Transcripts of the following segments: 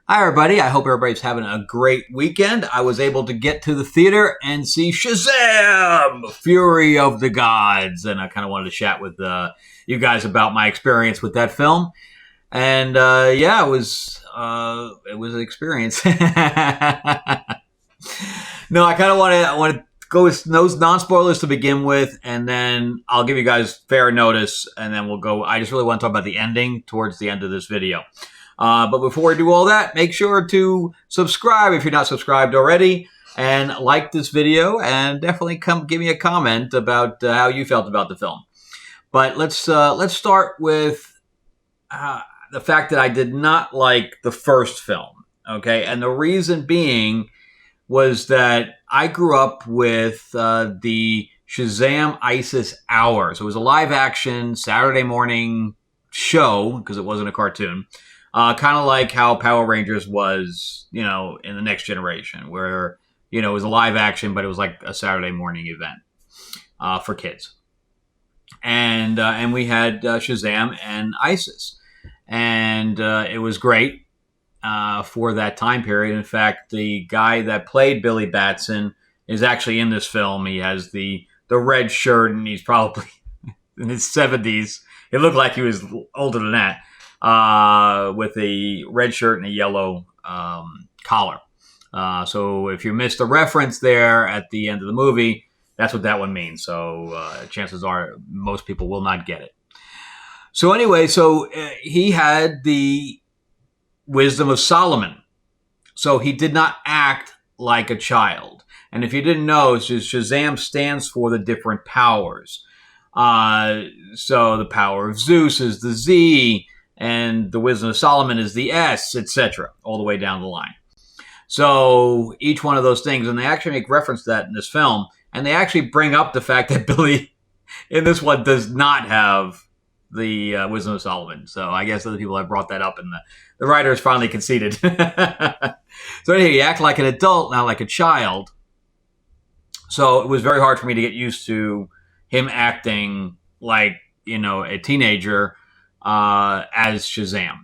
Hi, everybody. I hope everybody's having a great weekend. I was able to get to the theater and see Shazam! Fury of the Gods. And I kind of wanted to chat with you guys about my experience with that film. And yeah, it was an experience. No, I kind of want to go with those non-spoilers to begin with, and then I'll give you guys fair notice, and then we'll go. I just really want to talk about the ending towards the end of this video. But before we do all that, make sure to subscribe if you're not subscribed already, and like this video, and definitely come give me a comment about how you felt about the film. But let's start with the fact that I did not like the first film. Okay, and the reason being was that I grew up with the Shazam ISIS Hour. So it was a live action Saturday morning show because it wasn't a cartoon. Kind of like how Power Rangers was, in the Next Generation, where, it was a live action, but it was like a Saturday morning event for kids. And we had Shazam and ISIS. And it was great for that time period. In fact, the guy that played Billy Batson is actually in this film. He has the red shirt, and he's probably in his 70s. It looked like he was older than that. With a red shirt and a yellow collar. So if you missed the reference there at the end of the movie, that's what that one means. So chances are most people will not get it. So anyway, he had the wisdom of Solomon. So he did not act like a child. And if you didn't know, Shazam stands for the different powers. So the power of Zeus is the Z, and the wisdom of Solomon is the S, etc., all the way down the line. So each one of those things, and they actually make reference to that in this film, and they actually bring up the fact that Billy in this one does not have the wisdom of Solomon. So I guess other people have brought that up, and the writers finally conceded. So anyway, he acted like an adult, not like a child. So it was very hard for me to get used to him acting like, a teenager, as Shazam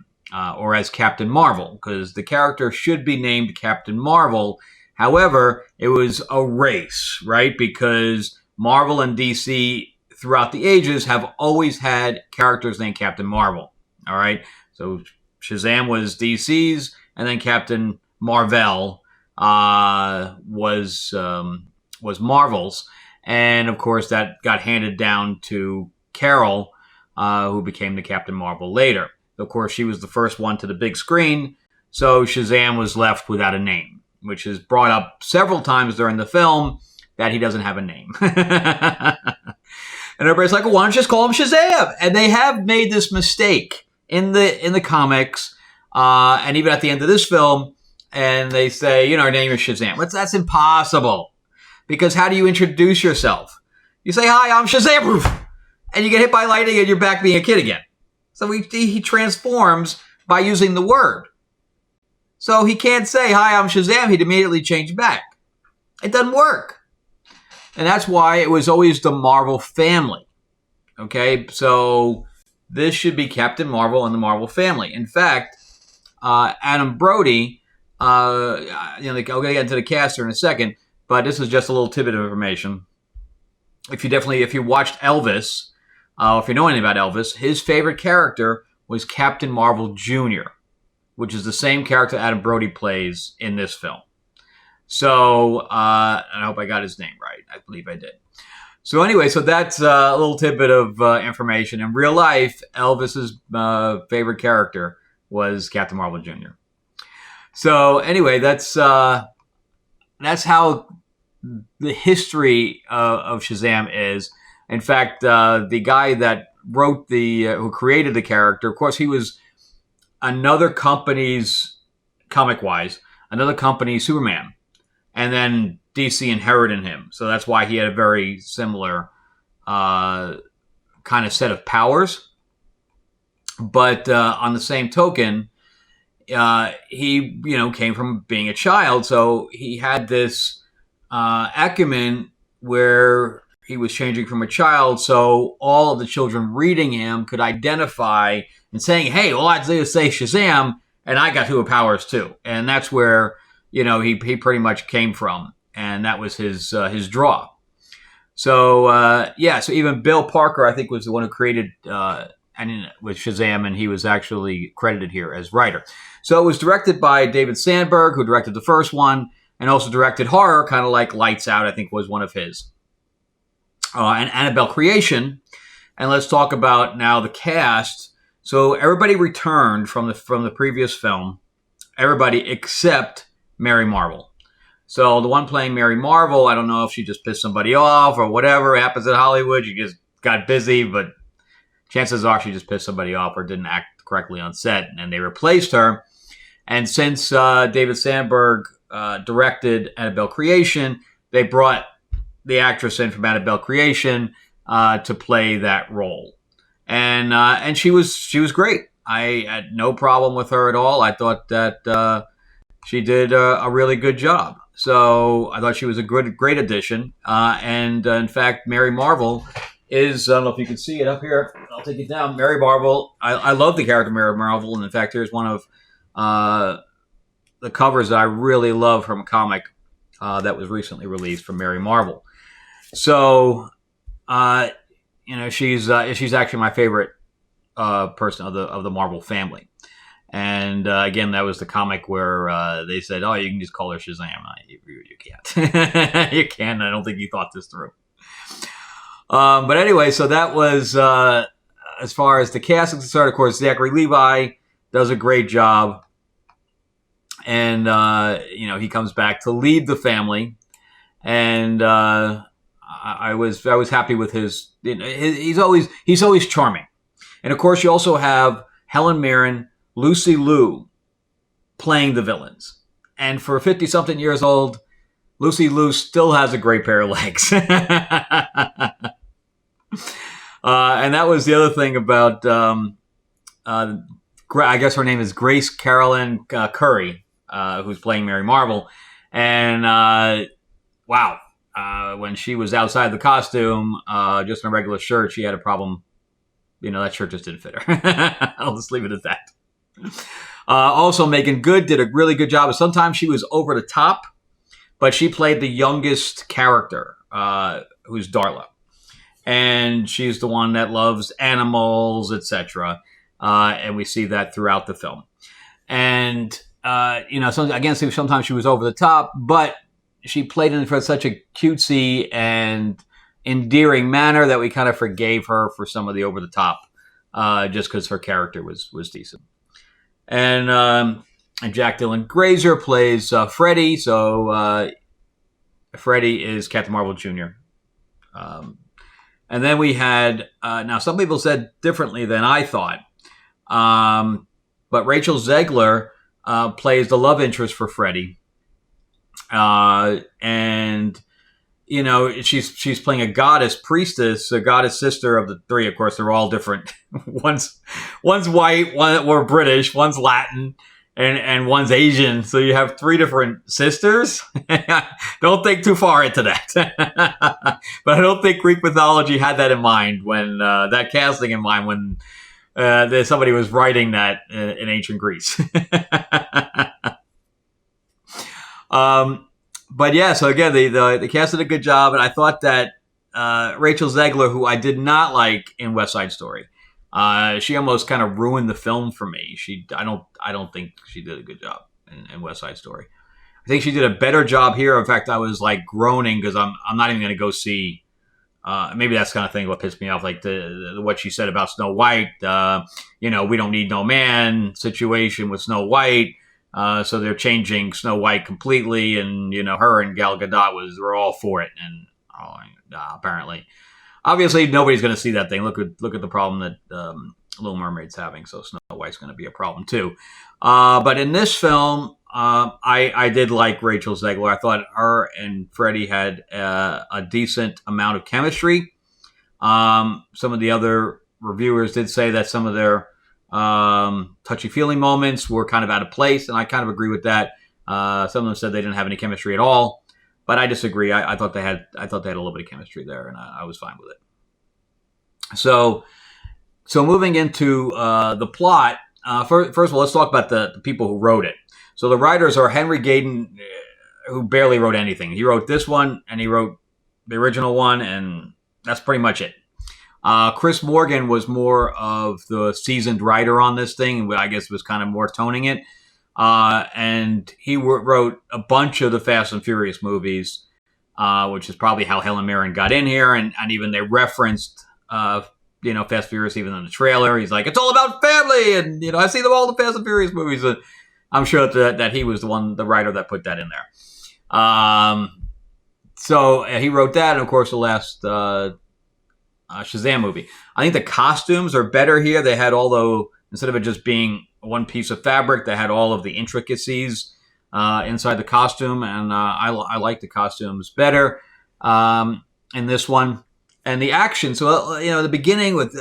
or as Captain Marvel, because the character should be named Captain Marvel. However, it was a race, right? Because Marvel and DC throughout the ages have always had characters named Captain Marvel. All right, so Shazam was DC's, and then Captain Marvel was Marvel's, and of course that got handed down to Carol, who became the Captain Marvel later. Of course, she was the first one to the big screen, so Shazam was left without a name, which is brought up several times during the film that he doesn't have a name. And everybody's like, well, why don't you just call him Shazam? And they have made this mistake in the comics, and even at the end of this film, and they say, our name is Shazam. But that's impossible, because how do you introduce yourself? You say, hi, I'm Shazam! And you get hit by lightning and you're back being a kid again. So he transforms by using the word. So he can't say, hi, I'm Shazam. He'd immediately change back. It doesn't work. And that's why it was always the Marvel family. Okay, so this should be Captain Marvel and the Marvel family. In fact, Adam Brody, I'll get into the cast here in a second, but this is just a little tidbit of information. If you watched Elvis, if you know anything about Elvis, his favorite character was Captain Marvel Jr., which is the same character Adam Brody plays in this film. So, I hope I got his name right. I believe I did. So anyway, that's a little tidbit of information. In real life, Elvis's favorite character was Captain Marvel Jr. So anyway, that's how the history of Shazam is. In fact, the guy that wrote who created the character, of course, he was another company's, comic-wise, another company's Superman. And then DC inherited him. So that's why he had a very similar kind of set of powers. But on the same token, he, came from being a child. So he had this acumen where he was changing from a child, so all of the children reading him could identify and saying, hey, all I have to do is say Shazam, and I got superpowers too. And that's where, he pretty much came from, and that was his draw. So so even Bill Parker, I think, was the one who created with Shazam, and he was actually credited here as writer. So it was directed by David Sandberg, who directed the first one, and also directed horror, kind of like Lights Out, I think was one of his. And Annabelle Creation. And let's talk about now the cast. So everybody returned from the previous film. Everybody except Mary Marvel. So the one playing Mary Marvel, I don't know if she just pissed somebody off or whatever happens in Hollywood. She just got busy, but chances are she just pissed somebody off or didn't act correctly on set, and they replaced her. And since David Sandberg directed Annabelle Creation, they brought the actress in from Annabelle Creation to play that role, and she was great. I had no problem with her at all. I thought that she did a really good job. So I thought she was a great addition. And in fact, Mary Marvel is, I don't know if you can see it up here. I'll take it down. Mary Marvel. I love the character Mary Marvel, and in fact, here's one of the covers that I really love from a comic that was recently released from Mary Marvel. So, she's actually my favorite person of the Marvel family. And again, that was the comic where they said, "Oh, you can just call her Shazam." You can't. You can't. I don't think you thought this through. But anyway, so that was as far as the cast is concerned. Of course, Zachary Levi does a great job, and he comes back to lead the family, and I was happy with his. He's always charming, and of course, you also have Helen Mirren, Lucy Liu playing the villains. And for 50-something years old, Lucy Liu still has a great pair of legs. And that was the other thing about, I guess her name is Grace Carolyn Curry, who's playing Mary Marvel. And wow, when she was outside the costume, just in a regular shirt, she had a problem. That shirt just didn't fit her. I'll just leave it at that. Also, Megan Good did a really good job. Sometimes she was over the top, but she played the youngest character, who's Darla, and she's the one that loves animals, etc. And we see that throughout the film. And sometimes she was over the top, but she played it for such a cutesy and endearing manner that we kind of forgave her for some of the over the top, just because her character was decent. And Jack Dylan Grazer plays Freddy. So Freddy is Captain Marvel Jr. And then we had, now some people said differently than I thought, but Rachel Zegler plays the love interest for Freddy. And she's playing a goddess priestess, a goddess sister of the three. Of course, they're all different. one's white, we're British, one's Latin, and one's Asian. So you have three different sisters. Don't think too far into that. But I don't think Greek mythology had that in mind when that casting in mind when somebody was writing that in ancient Greece. But yeah, so again, the cast did a good job, and I thought that Rachel Zegler, who I did not like in West Side Story, she almost kind of ruined the film for me. I don't think she did a good job in West Side Story. I think she did a better job here. In fact, I was like groaning because I'm not even going to go see. Maybe that's kind of thing what pissed me off, like the what she said about Snow White. We don't need no man situation with Snow White. So they're changing Snow White completely, and her and Gal Gadot were all for it, and apparently, obviously, nobody's going to see that thing. Look at the problem that Little Mermaid's having, so Snow White's going to be a problem too. But in this film, I did like Rachel Zegler. I thought her and Freddie had a decent amount of chemistry. Some of the other reviewers did say that some of their touchy-feely moments were kind of out of place, and I kind of agree with that. Some of them said they didn't have any chemistry at all, but I disagree. I thought they had a little bit of chemistry there, and I was fine with it. So moving into the plot, first of all, let's talk about the people who wrote it. So the writers are Henry Gayden, who barely wrote anything. He wrote this one, and he wrote the original one, and that's pretty much it. Chris Morgan was more of the seasoned writer on this thing. I guess was kind of more toning it. And he wrote a bunch of the Fast and Furious movies, which is probably how Helen Mirren got in here. And even they referenced, Fast and Furious even in the trailer. He's like, it's all about family. And, I see them all the Fast and Furious movies. And I'm sure that he was the writer that put that in there. So he wrote that. And, of course, the last Shazam movie. I think the costumes are better here. They had instead of it just being one piece of fabric, they had all of the intricacies inside the costume, and I like the costumes better in this one. And the action, so the beginning with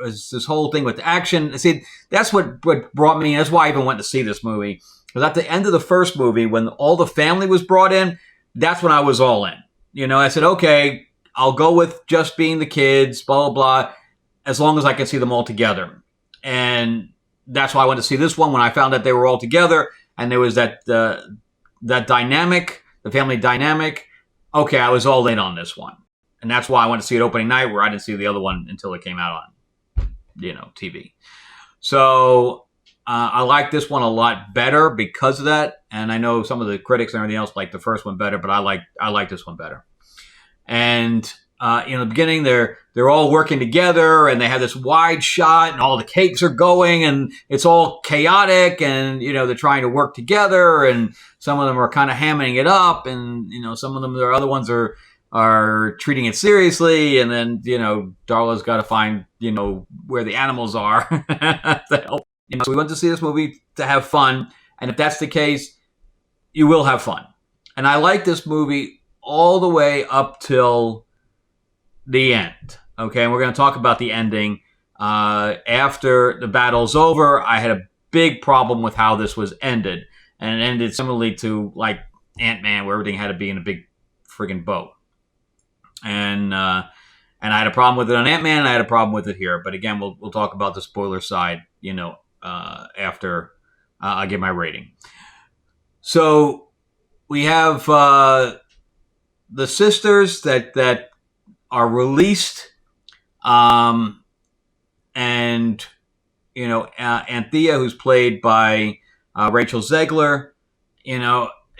was this whole thing with the action. See, that's what brought me. That's why I even went to see this movie. Because at the end of the first movie, when all the family was brought in, that's when I was all in. I said, okay, I'll go with just being the kids, blah, blah, blah, as long as I can see them all together. And that's why I went to see this one when I found that they were all together and there was that dynamic, the family dynamic. Okay, I was all in on this one. And that's why I went to see it opening night, where I didn't see the other one until it came out on, TV. So I like this one a lot better because of that. And I know some of the critics and everything else like the first one better, but I like this one better. And in the beginning, they're all working together, and they have this wide shot, and all the cakes are going, and it's all chaotic, and they're trying to work together, and some of them are kind of hamming it up, and some of them, the other ones are treating it seriously, and then Darla's got to find where the animals are to help. So we went to see this movie to have fun, and if that's the case, you will have fun. And I like this movie all the way up till the end. Okay, and we're going to talk about the ending. After the battle's over, I had a big problem with how this was ended. And it ended similarly to like Ant-Man, where everything had to be in a big friggin' boat. And I had a problem with it on Ant-Man, and I had a problem with it here. But again, we'll talk about the spoiler side, after I give my rating. So we have the sisters that are released, and Anthea, who's played by Rachel Zegler,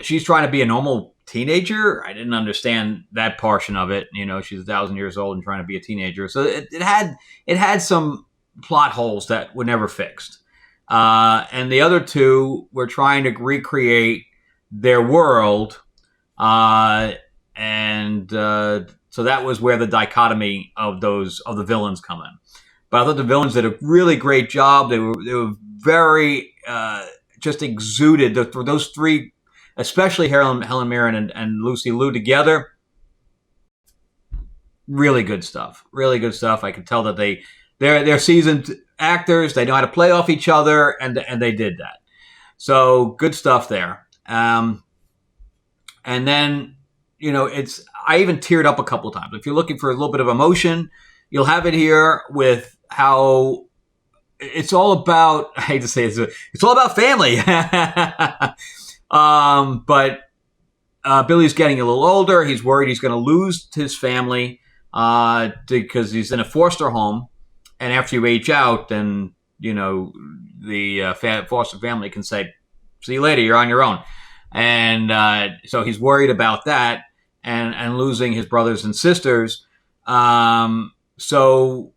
she's trying to be a normal teenager. I didn't understand that portion of it. She's 1,000 years old and trying to be a teenager, so it had some plot holes that were never fixed. And the other two were trying to recreate their world, so that was where the dichotomy of the villains come in. But I thought the villains did a really great job. They were very just exuded. Those three, especially Helen Mirren and Lucy Liu together, really good stuff. Really good stuff. I could tell that they're seasoned actors. They know how to play off each other, and they did that. So good stuff there. And then I even teared up a couple of times. If you're looking for a little bit of emotion, you'll have it here with how it's all about, I hate to say it, it's all about family. But Billy's getting a little older. He's worried he's going to lose his family because he's in a foster home. And after you age out, then, the foster family can say, see you later, you're on your own. And so he's worried about that and losing his brothers and sisters. So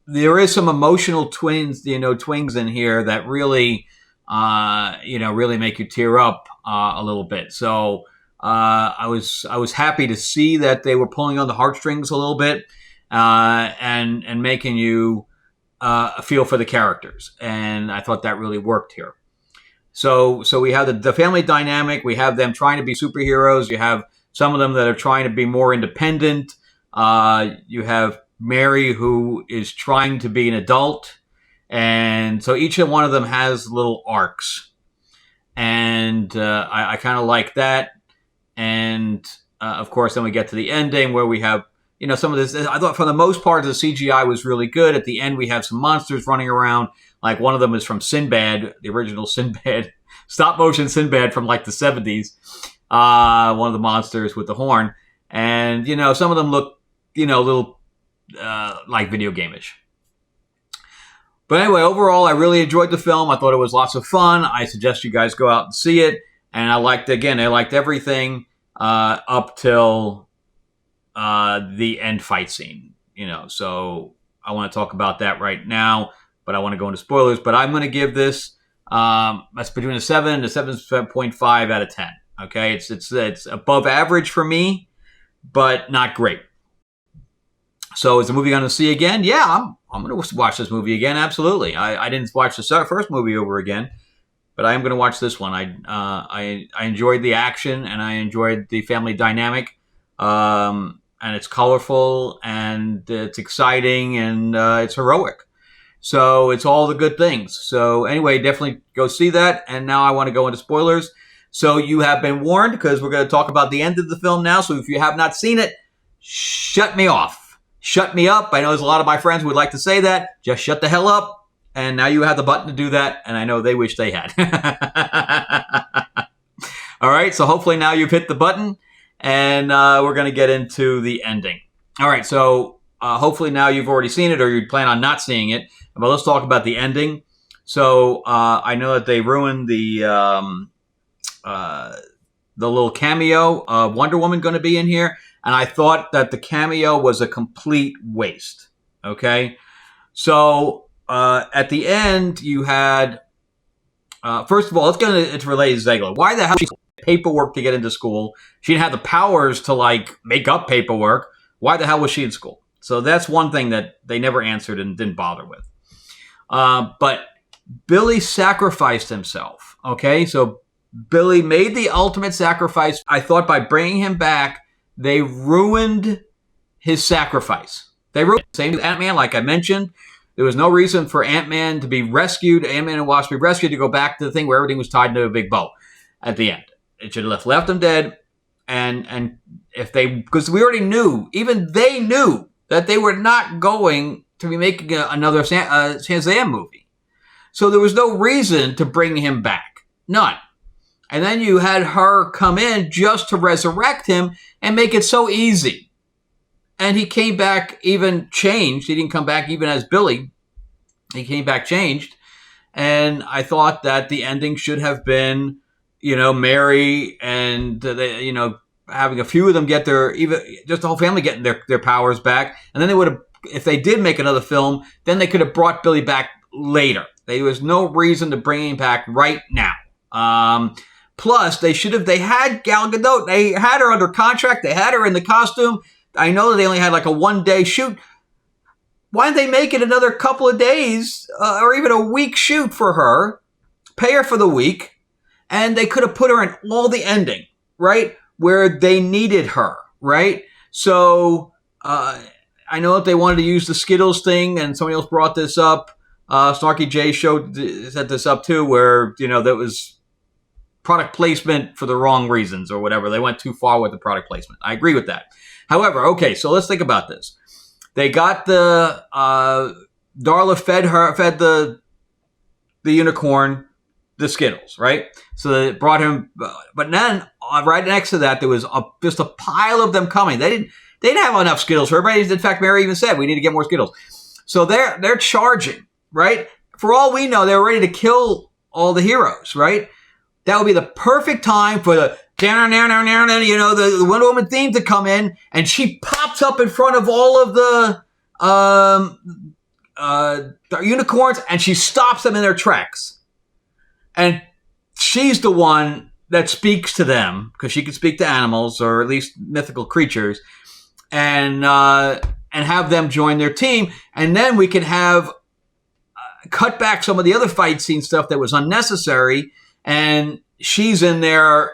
there is some emotional twings in here that really, really make you tear up a little bit. So I was happy to see that they were pulling on the heartstrings a little bit and making you feel for the characters. And I thought that really worked here. So we have the family dynamic. We have them trying to be superheroes. You have some of them that are trying to be more independent. You have Mary, who is trying to be an adult. And so each one of them has little arcs. And I kind of like that. And, of course, then we get to the ending where we have some of this, I thought for the most part, the CGI was really good. At the end, we have some monsters running around. Like one of them is from Sinbad, the original Sinbad, stop motion Sinbad from like the 70s. One of the monsters with the horn. And, some of them look, a little like video game-ish. But anyway, overall, I really enjoyed the film. I thought it was lots of fun. I suggest you guys go out and see it. And I liked everything up till the end fight scene. So I want to talk about that right now, but I want to go into spoilers. But I'm going to give this that's between a 7 to 7.5 out of 10. Okay, it's above average for me, but not great. So is the movie going to see again? Yeah, I'm going to watch this movie again. Absolutely. I didn't watch the first movie over again, but I am going to watch this one. I enjoyed the action and I enjoyed the family dynamic. And it's colorful and it's exciting and it's heroic. So it's all the good things. So anyway, definitely go see that. And now I want to go into spoilers. So you have been warned because we're going to talk about the end of the film now. So if you have not seen it, shut me off. Shut me up. I know there's a lot of my friends who would like to say that. Just shut the hell up. And now you have the button to do that. And I know they wish they had. All right. So hopefully now you've hit the button. And we're going to get into the ending. All right. So hopefully now you've already seen it or you plan on not seeing it. But let's talk about the ending. So I know that they ruined the little cameo of Wonder Woman going to be in here. And I thought that the cameo was a complete waste. Okay. So at the end, you had, first of all, let's get into related to Ziegler. Why the hell did she paperwork to get into school? She didn't have the powers to like make up paperwork. Why the hell was she in school? So that's one thing that they never answered and didn't bother with. But Billy sacrificed himself. Okay. So Billy made the ultimate sacrifice. I thought by bringing him back, they ruined his sacrifice. They ruined it. Same with Ant-Man, like I mentioned. There was no reason for Ant-Man to be rescued, Ant-Man and Wasp to be rescued, to go back to the thing where everything was tied into a big bow at the end. It should have left them dead. And if because we already knew, even they knew that they were not going to be making another Shazam movie. So there was no reason to bring him back. None. And then you had her come in just to resurrect him and make it so easy. And he came back even changed. He didn't come back even as Billy. He came back changed. And I thought that the ending should have been, Mary and, having a few of them get just the whole family getting their powers back. And then they would have, if they did make another film, then they could have brought Billy back later. There was no reason to bring him back right now. Plus, they had Gal Gadot. They had her under contract. They had her in the costume. I know that they only had like a one-day shoot. Why didn't they make it another couple of days or even a week shoot for her, pay her for the week, and they could have put her in all the ending, right, where they needed her, right? So I know that they wanted to use the Skittles thing, and somebody else brought this up. Snarky J set this up too, where, that was product placement for the wrong reasons or whatever. They went too far with the product placement. I agree with that. However, okay, so let's think about this. They got the Darla fed the unicorn the Skittles, right? So they brought him, but then right next to that there was just a pile of them coming. They didn't have enough Skittles for everybody. In fact, Mary even said we need to get more Skittles. So they're charging, right? For all we know, they were ready to kill all the heroes, right? That would be the perfect time for the the Wonder Woman theme to come in, and she pops up in front of all of the unicorns, and she stops them in their tracks. And she's the one that speaks to them, because she can speak to animals, or at least mythical creatures, and have them join their team. And then we can have cut back some of the other fight scene stuff that was unnecessary, and she's in there,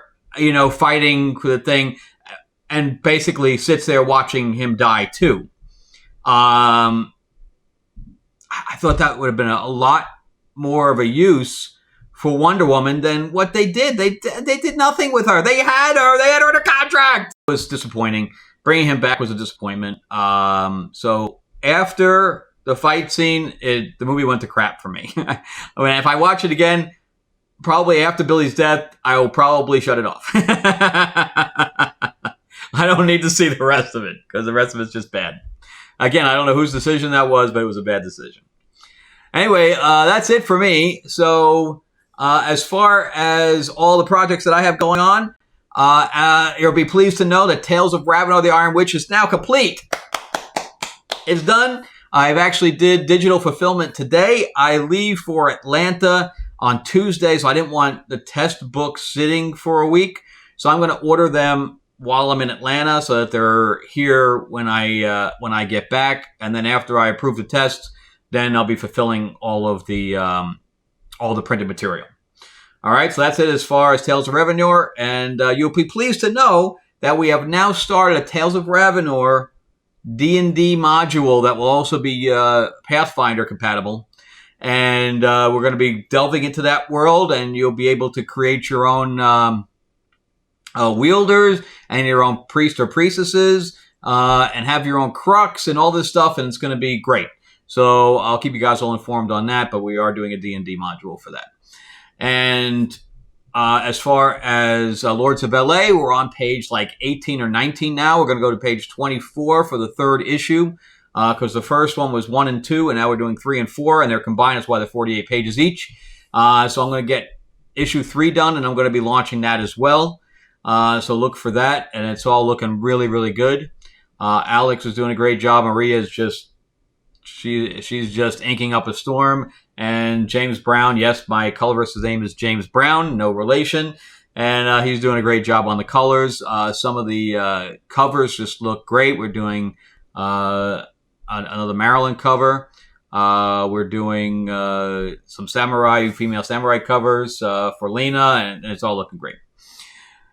fighting for the thing, and basically sits there watching him die too. I thought that would have been a lot more of a use for Wonder Woman than what they did. They did nothing with her. They had her under contract. It was disappointing. bringing him back was a disappointment. So after the fight scene, the movie went to crap for me. I mean, if I watch it again, probably after Billy's death, I will probably shut it off. I don't need to see the rest of it because the rest of it's just bad. Again, I don't know whose decision that was, but it was a bad decision. Anyway, that's it for me. So as far as all the projects that I have going on, you'll be pleased to know that Tales of Ravenor the Iron Witch is now complete. It's done. I've actually did digital fulfillment today. I leave for Atlanta on Tuesday, so I didn't want the test books sitting for a week. So I'm going to order them while I'm in Atlanta so that they're here when I get back. And then after I approve the tests, then I'll be fulfilling all the printed material. All right, so that's it as far as Tales of Ravenor. And you'll be pleased to know that we have now started a Tales of Ravenor D&D module that will also be Pathfinder compatible. And we're going to be delving into that world, and you'll be able to create your own wielders and your own priest or priestesses and have your own crux and all this stuff, and it's going to be great. So I'll keep you guys all informed on that, but we are doing a D&D module for that. And as far as Lords of LA, we're on page like 18 or 19 now. We're going to go to page 24 for the third issue because the first one was 1 and 2, and now we're doing 3 and 4, and they're combined. That's why they're 48 pages each. So I'm going to get issue 3 done, and I'm going to be launching that as well. So look for that, and it's all looking really, really good. Alex is doing a great job. Maria is just she's just inking up a storm. And James Brown, yes, my colorist's name is James Brown, no relation. And he's doing a great job on the colors. Some of the covers just look great. We're doing another Maryland cover. We're doing some female samurai covers for Lena, and it's all looking great.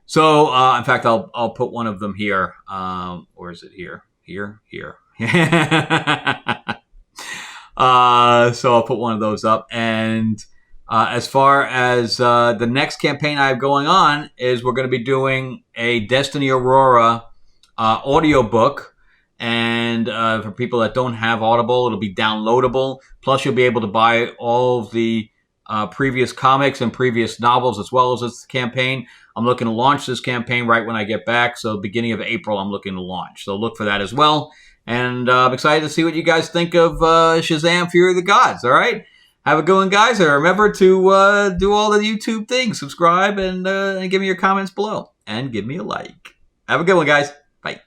So, in fact, I'll put one of them here. Or is it here? Here. So I'll put one of those up. And as far as the next campaign I have going on is we're going to be doing a Destiny Aurora audiobook. And for people that don't have Audible, it'll be downloadable. Plus, you'll be able to buy all of the previous comics and previous novels as well as this campaign. I'm looking to launch this campaign right when I get back. So beginning of April, I'm looking to launch. So look for that as well. And I'm excited to see what you guys think of Shazam Fury of the Gods. All right? Have a good one, guys. And remember to do all the YouTube things. Subscribe and give me your comments below. And give me a like. Have a good one, guys. Bye.